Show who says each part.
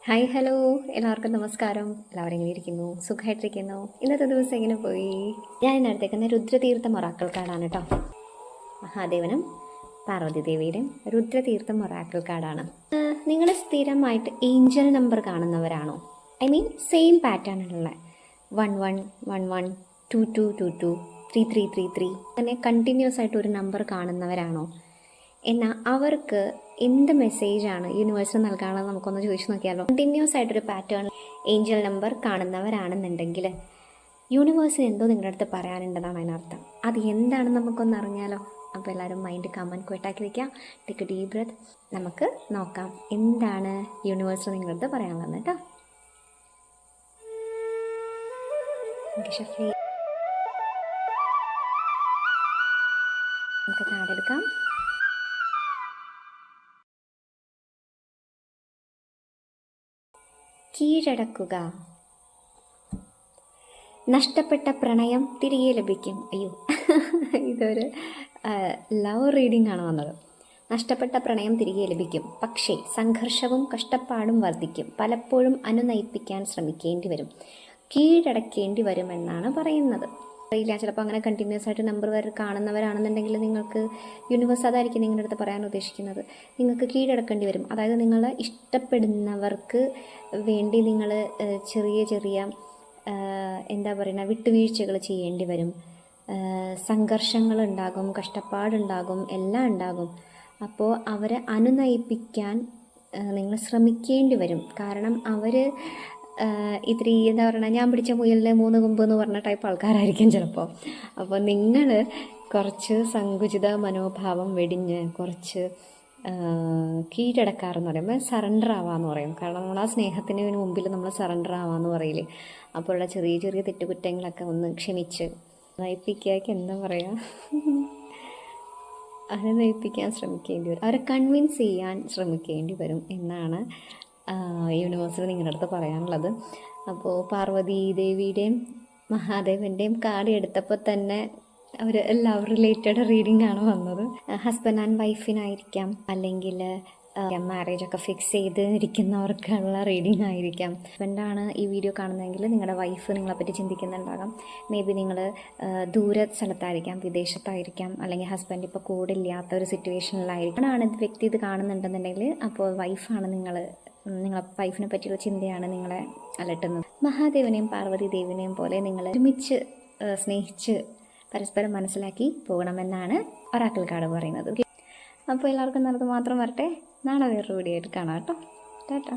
Speaker 1: Hi hello, എല്ലാവർക്കും നമസ്കാരം. എല്ലാവരും എങ്ങനെ ഇരിക്കുന്നു? സുഖമായിട്ടിരിക്കുന്നു? ഇന്നത്തെ ദിവസം എങ്ങനെ പോയി? ഞാൻ ഇന്നടുത്തേക്കുന്ന രുദ്രതീർത്ഥ മൊറാക്കിൾ കാർഡാണ് കേട്ടോ. മഹാദേവനും പാർവതി ദേവിയുടെയും രുദ്രതീർത്ഥ മൊറാക്കിൾ കാർഡാണ്. നിങ്ങൾ സ്ഥിരമായിട്ട് ഏഞ്ചൽ നമ്പർ കാണുന്നവരാണോ? ഐ മീൻ സെയിം പാറ്റേണിലുള്ള 1111 2222 3333 അങ്ങനെ കണ്ടിന്യൂസ് ആയിട്ട് ഒരു നമ്പർ കാണുന്നവരാണോ? എന്നാൽ അവർക്ക് എന്ത് മെസ്സേജാണ് യൂണിവേഴ്സിന് നൽകാനുള്ളത് നമുക്കൊന്ന് ചോദിച്ചു നോക്കിയാലോ. കണ്ടിന്യൂസ് ആയിട്ടൊരു പാറ്റേൺ ഏഞ്ചൽ നമ്പർ കാണുന്നവരാണെന്നുണ്ടെങ്കിൽ യൂണിവേഴ്സിന് എന്തോ നിങ്ങളുടെ അടുത്ത് പറയാനുണ്ടെന്നാണ് അതിനർത്ഥം. അത് എന്താണെന്ന് നമുക്കൊന്ന് അറിഞ്ഞാലോ. അപ്പോൾ എല്ലാവരും മൈൻഡ് കമൻറ്റ് ക്വറ്റാക്കി വയ്ക്കുക. Take a deep breath. നമുക്ക് നോക്കാം എന്താണ് യൂണിവേഴ്സിന് നിങ്ങളുടെ അടുത്ത് പറയാനുള്ളത് കേട്ടോ. നമുക്ക് കാർഡെടുക്കാം. കീഴടക്കുക. നഷ്ടപ്പെട്ട പ്രണയം തിരികെ ലഭിക്കും. അയ്യോ, ഇതൊരു ലവ് റീഡിംഗ് ആണ് വന്നത്. നഷ്ടപ്പെട്ട പ്രണയം തിരികെ ലഭിക്കും, പക്ഷേ സംഘർഷവും കഷ്ടപ്പാടും വർദ്ധിക്കും. പലപ്പോഴും അനുനയിപ്പിക്കാൻ ശ്രമിക്കേണ്ടി വരും, കീഴടക്കേണ്ടി വരുമെന്നാണ് പറയുന്നത്. അറിയില്ല, ചിലപ്പോൾ അങ്ങനെ കണ്ടിന്യൂസ് ആയിട്ട് നമ്പർ വരെ കാണുന്നവരാണെന്നുണ്ടെങ്കിൽ നിങ്ങൾക്ക് യൂണിവേഴ്സ് അതായിരിക്കും നിങ്ങളുടെ അടുത്ത് പറയാൻ ഉദ്ദേശിക്കുന്നത്. നിങ്ങൾക്ക് കീഴടക്കേണ്ടി വരും. അതായത് നിങ്ങൾ ഇഷ്ടപ്പെടുന്നവർക്ക് വേണ്ടി നിങ്ങൾ ചെറിയ ചെറിയ എന്താ പറയുക വിട്ടുവീഴ്ചകൾ ചെയ്യേണ്ടി വരും. സംഘർഷങ്ങളുണ്ടാകും, കഷ്ടപ്പാടുണ്ടാകും, എല്ലാം ഉണ്ടാകും. അപ്പോൾ അവരെ അനുനയിപ്പിക്കാൻ നിങ്ങൾ ശ്രമിക്കേണ്ടി വരും. കാരണം അവർ ഇത്തിരി എന്താ പറയുക, ഞാൻ പിടിച്ച മുയലിന് 3 കൊമ്പ് എന്ന് പറഞ്ഞ ടൈപ്പ് ആൾക്കാരായിരിക്കും ചിലപ്പോൾ. അപ്പോൾ നിങ്ങൾ കുറച്ച് സങ്കുചിത മനോഭാവം വെടിഞ്ഞ് കുറച്ച് കീഴടക്കാറെന്ന് പറയുമ്പോൾ സറണ്ടർ ആവാമെന്ന് പറയും. കാരണം നമ്മൾ ആ സ്നേഹത്തിന് മുമ്പിൽ നമ്മൾ സറണ്ടർ ആവാമെന്ന് പറയില്ലേ. അപ്പോഴുള്ള ചെറിയ ചെറിയ തെറ്റുകുറ്റങ്ങളൊക്കെ ഒന്ന് ക്ഷമിച്ച് നയിപ്പിക്കാക്ക് എന്താ പറയുക, അവരെ നയിപ്പിക്കാൻ ശ്രമിക്കേണ്ടി വരും, അവരെ കൺവിൻസ് ചെയ്യാൻ ശ്രമിക്കേണ്ടി വരും എന്നാണ് യൂണിവേഴ്സിൽ നിങ്ങളുടെ അടുത്ത് പറയാനുള്ളത്. അപ്പോൾ പാർവതി ദേവിയുടെയും മഹാദേവൻ്റെയും കാർഡ് എടുത്തപ്പോൾ തന്നെ അവർ ലവ് റിലേറ്റഡ് റീഡിംഗ് ആണ് വന്നത്. ഹസ്ബൻഡ് ആൻഡ് വൈഫിനായിരിക്കാം, അല്ലെങ്കിൽ മാരേജൊക്കെ ഫിക്സ് ചെയ്ത് ഇരിക്കുന്നവർക്കുള്ള റീഡിംഗ് ആയിരിക്കാം. ഹസ്ബൻഡാണ് ഈ വീഡിയോ കാണുന്നതെങ്കിൽ നിങ്ങളുടെ വൈഫ് നിങ്ങളെപ്പറ്റി ചിന്തിക്കുന്നുണ്ടാകാം. മേ ബി നിങ്ങൾ ദൂര സ്ഥലത്തായിരിക്കാം, വിദേശത്തായിരിക്കാം, അല്ലെങ്കിൽ ഹസ്ബൻഡ് ഇപ്പോൾ കൂടെ ഇല്ലാത്ത ഒരു സിറ്റുവേഷനിലായിരിക്കും. ആണ് വ്യക്തി ഇത് കാണുന്നുണ്ടെന്നുണ്ടെങ്കിൽ അപ്പോൾ വൈഫാണ് നിങ്ങളെ വൈഫിനെ പറ്റിയുള്ള ചിന്തയാണ് നിങ്ങളെ അലട്ടുന്നത്. മഹാദേവനെയും പാർവതി ദേവിനെയും പോലെ നിങ്ങൾ ഒരുമിച്ച് സ്നേഹിച്ച് പരസ്പരം മനസ്സിലാക്കി പോകണമെന്നാണ് ഒറാക്കിൾ കാർഡ് പറയുന്നത്. അപ്പോൾ എല്ലാവർക്കും നല്ലത് മാത്രം വരട്ടെ. നാളെ വേറൊരു വീഡിയോ ആയിട്ട് കാണാം കേട്ടോ. ടാറ്റാ.